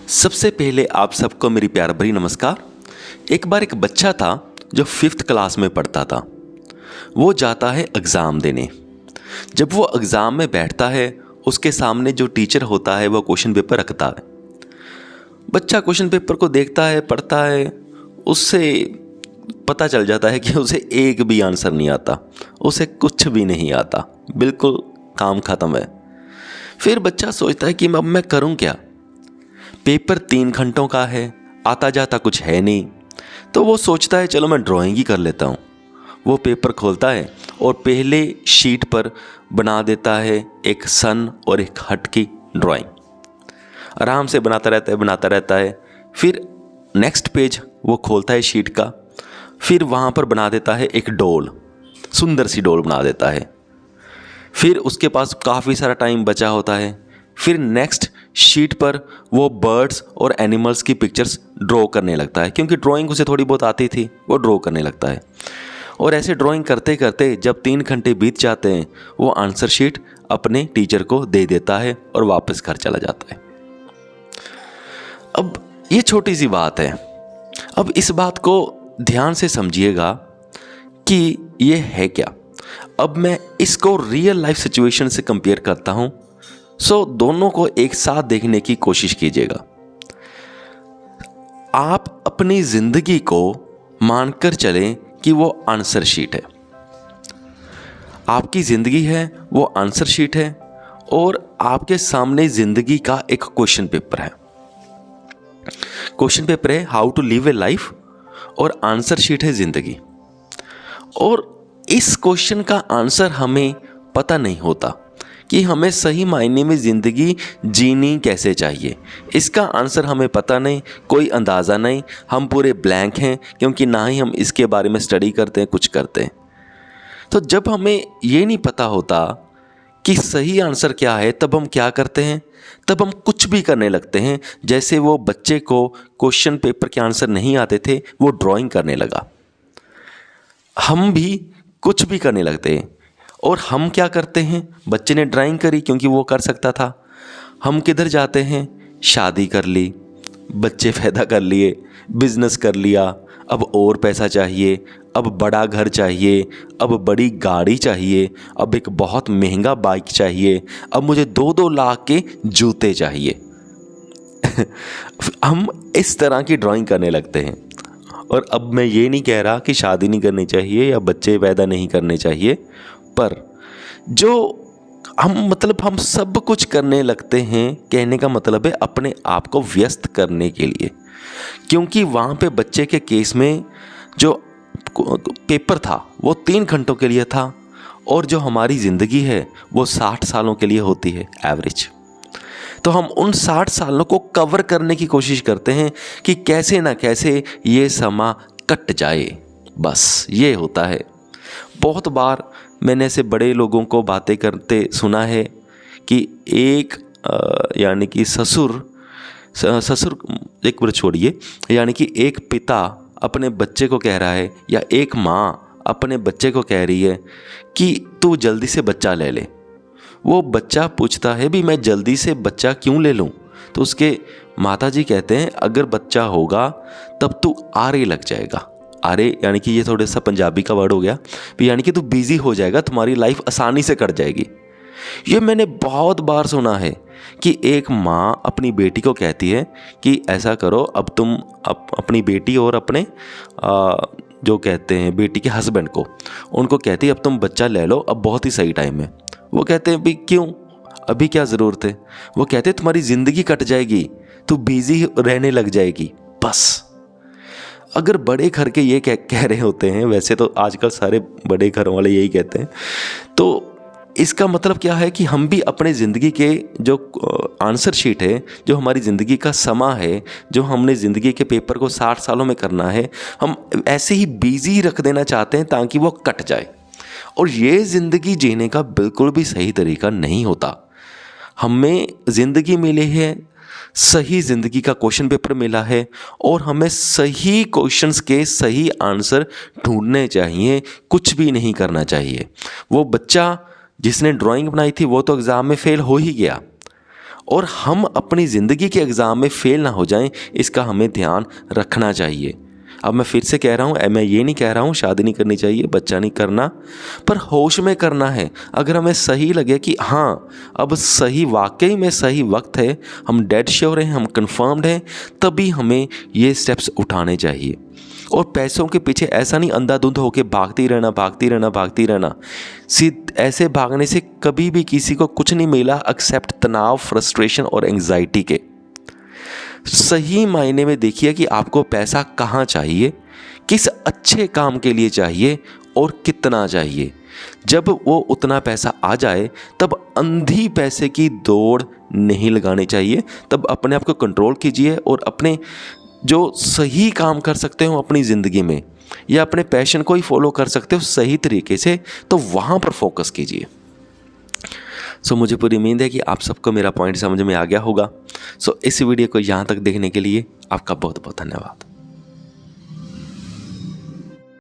सबसे पहले आप सबको मेरी प्यार भरी नमस्कार। एक बार एक बच्चा था जो 5th क्लास में पढ़ता था। वो जाता है एग्ज़ाम देने। जब वो एग्ज़ाम में बैठता है, उसके सामने जो टीचर होता है वो क्वेश्चन पेपर रखता है। बच्चा क्वेश्चन पेपर को देखता है, पढ़ता है, उससे पता चल जाता है कि उसे एक भी आंसर नहीं आता, उसे कुछ भी नहीं आता, बिल्कुल काम ख़त्म है। फिर बच्चा सोचता है कि अब मैं करूं क्या। पेपर 3 घंटों का है, आता जाता कुछ है नहीं, तो वो सोचता है चलो मैं ड्राइंग ही कर लेता हूँ। वो पेपर खोलता है और पहले शीट पर बना देता है एक सन और एक हट की ड्राइंग। आराम से बनाता रहता है। फिर नेक्स्ट पेज वो खोलता है शीट का, फिर वहाँ पर बना देता है एक डॉल, सुंदर सी डॉल बना देता है। फिर उसके पास काफ़ी सारा टाइम बचा होता है। फिर नेक्स्ट शीट पर वो बर्ड्स और एनिमल्स की पिक्चर्स ड्रॉ करने लगता है, क्योंकि ड्राइंग उसे थोड़ी बहुत आती थी, वो ड्रॉ करने लगता है। और ऐसे ड्राइंग करते करते जब 3 घंटे बीत जाते हैं, वो आंसर शीट अपने टीचर को दे देता है और वापस घर चला जाता है। अब ये छोटी सी बात है। अब इस बात को ध्यान से समझिएगा कि ये है क्या। अब मैं इसको रियल लाइफ सिचुएशन से कंपेयर करता हूँ, सो दोनों को एक साथ देखने की कोशिश कीजिएगा। आप अपनी जिंदगी को मानकर चलें कि वो आंसर शीट है। आपकी जिंदगी है, वो आंसर शीट है, और आपके सामने जिंदगी का एक क्वेश्चन पेपर है। क्वेश्चन पेपर है how to live a life, और आंसर शीट है जिंदगी। और इस क्वेश्चन का आंसर हमें पता नहीं होता कि हमें सही मायने में ज़िंदगी जीनी कैसे चाहिए। इसका आंसर हमें पता नहीं, कोई अंदाज़ा नहीं। हम पूरे ब्लैंक हैं, क्योंकि ना ही हम इसके बारे में स्टडी करते हैं, कुछ करते हैं। तो जब हमें ये नहीं पता होता कि सही आंसर क्या है, तब हम क्या करते हैं? तब हम कुछ भी करने लगते हैं। जैसे वो बच्चे को क्वेश्चन पेपर के आंसर नहीं आते थे, वो ड्राइंग करने लगा। हम भी कुछ भी करने लगते हैं। और हम क्या करते हैं? बच्चे ने ड्राइंग करी क्योंकि वो कर सकता था। हम किधर जाते हैं? शादी कर ली, बच्चे पैदा कर लिए, बिजनेस कर लिया, अब और पैसा चाहिए, अब बड़ा घर चाहिए, अब बड़ी गाड़ी चाहिए, अब एक बहुत महंगा बाइक चाहिए, अब मुझे 2-2 लाख के जूते चाहिए। हम इस तरह की ड्राइंग करने लगते हैं। और अब मैं ये नहीं कह रहा कि शादी नहीं करनी चाहिए या बच्चे पैदा नहीं करने चाहिए, पर जो हम सब कुछ करने लगते हैं, कहने का मतलब है अपने आप को व्यस्त करने के लिए। क्योंकि वहाँ पे बच्चे के केस में जो पेपर था वो 3 घंटों के लिए था, और जो हमारी ज़िंदगी है वो 60 सालों के लिए होती है एवरेज। तो हम उन 60 सालों को कवर करने की कोशिश करते हैं कि कैसे ना कैसे ये समा कट जाए। बस ये होता है। बहुत बार मैंने ऐसे बड़े लोगों को बातें करते सुना है कि एक यानी कि ससुर एक बार छोड़िए, यानी कि एक पिता अपने बच्चे को कह रहा है, या एक माँ अपने बच्चे को कह रही है कि तू जल्दी से बच्चा ले ले। वो बच्चा पूछता है भी मैं जल्दी से बच्चा क्यों ले लूँ? तो उसके माताजी कहते हैं अगर बच्चा होगा तब तू आरे लग जाएगा। आरे यानी कि ये थोड़ा सा पंजाबी का वर्ड हो गया, यानी कि तू बिजी हो जाएगा, तुम्हारी लाइफ आसानी से कट जाएगी। ये मैंने बहुत बार सुना है कि एक माँ अपनी बेटी को कहती है कि ऐसा करो, अब तुम अपनी बेटी और अपने जो कहते हैं बेटी के हस्बैंड को, उनको कहती है अब तुम बच्चा ले लो, अब बहुत ही सही टाइम है। वो कहते हैं भाई क्यों, अभी क्या ज़रूरत है? वो कहते हैं तुम्हारी ज़िंदगी कट जाएगी, तू बिजी रहने लग जाएगी। बस अगर बड़े घर के ये कह रहे होते हैं, वैसे तो आजकल सारे बड़े घर वाले यही कहते हैं, तो इसका मतलब क्या है कि हम भी अपने ज़िंदगी के जो आंसर शीट है, जो हमारी ज़िंदगी का समा है, जो हमने ज़िंदगी के पेपर को 60 सालों में करना है, हम ऐसे ही बिजी रख देना चाहते हैं ताकि वो कट जाए। और ये ज़िंदगी जीने का बिल्कुल भी सही तरीका नहीं होता। हमें ज़िंदगी मिली है, सही ज़िंदगी का क्वेश्चन पेपर मिला है, और हमें सही क्वेश्चंस के सही आंसर ढूंढने चाहिए, कुछ भी नहीं करना चाहिए। वो बच्चा जिसने ड्राइंग बनाई थी वो तो एग्ज़ाम में फ़ेल हो ही गया, और हम अपनी ज़िंदगी के एग्ज़ाम में फ़ेल ना हो जाएं, इसका हमें ध्यान रखना चाहिए। अब मैं फिर से कह रहा हूँ, मैं ये नहीं कह रहा हूँ शादी नहीं करनी चाहिए, बच्चा नहीं करना, पर होश में करना है। अगर हमें सही लगे कि हाँ अब सही, वाकई में सही वक्त है, हम डेड श्योर हैं, हम कंफर्म्ड हैं, तभी हमें ये स्टेप्स उठाने चाहिए। और पैसों के पीछे ऐसा नहीं अंधाधुंध होकर भागती रहना। ऐसे भागने से कभी भी किसी को कुछ नहीं मिला एक्सेप्ट तनाव, फ्रस्ट्रेशन और एंग्जाइटी के। सही मायने में देखिए कि आपको पैसा कहाँ चाहिए, किस अच्छे काम के लिए चाहिए और कितना चाहिए। जब वो उतना पैसा आ जाए तब अंधी पैसे की दौड़ नहीं लगानी चाहिए। तब अपने आप को कंट्रोल कीजिए और अपने जो सही काम कर सकते हो अपनी ज़िंदगी में, या अपने पैशन को ही फॉलो कर सकते हो सही तरीके से, तो वहाँ पर फोकस कीजिए। मुझे पूरी उम्मीद है कि आप सबको मेरा पॉइंट समझ में आ गया होगा। इस वीडियो को यहाँ तक देखने के लिए आपका बहुत बहुत धन्यवाद।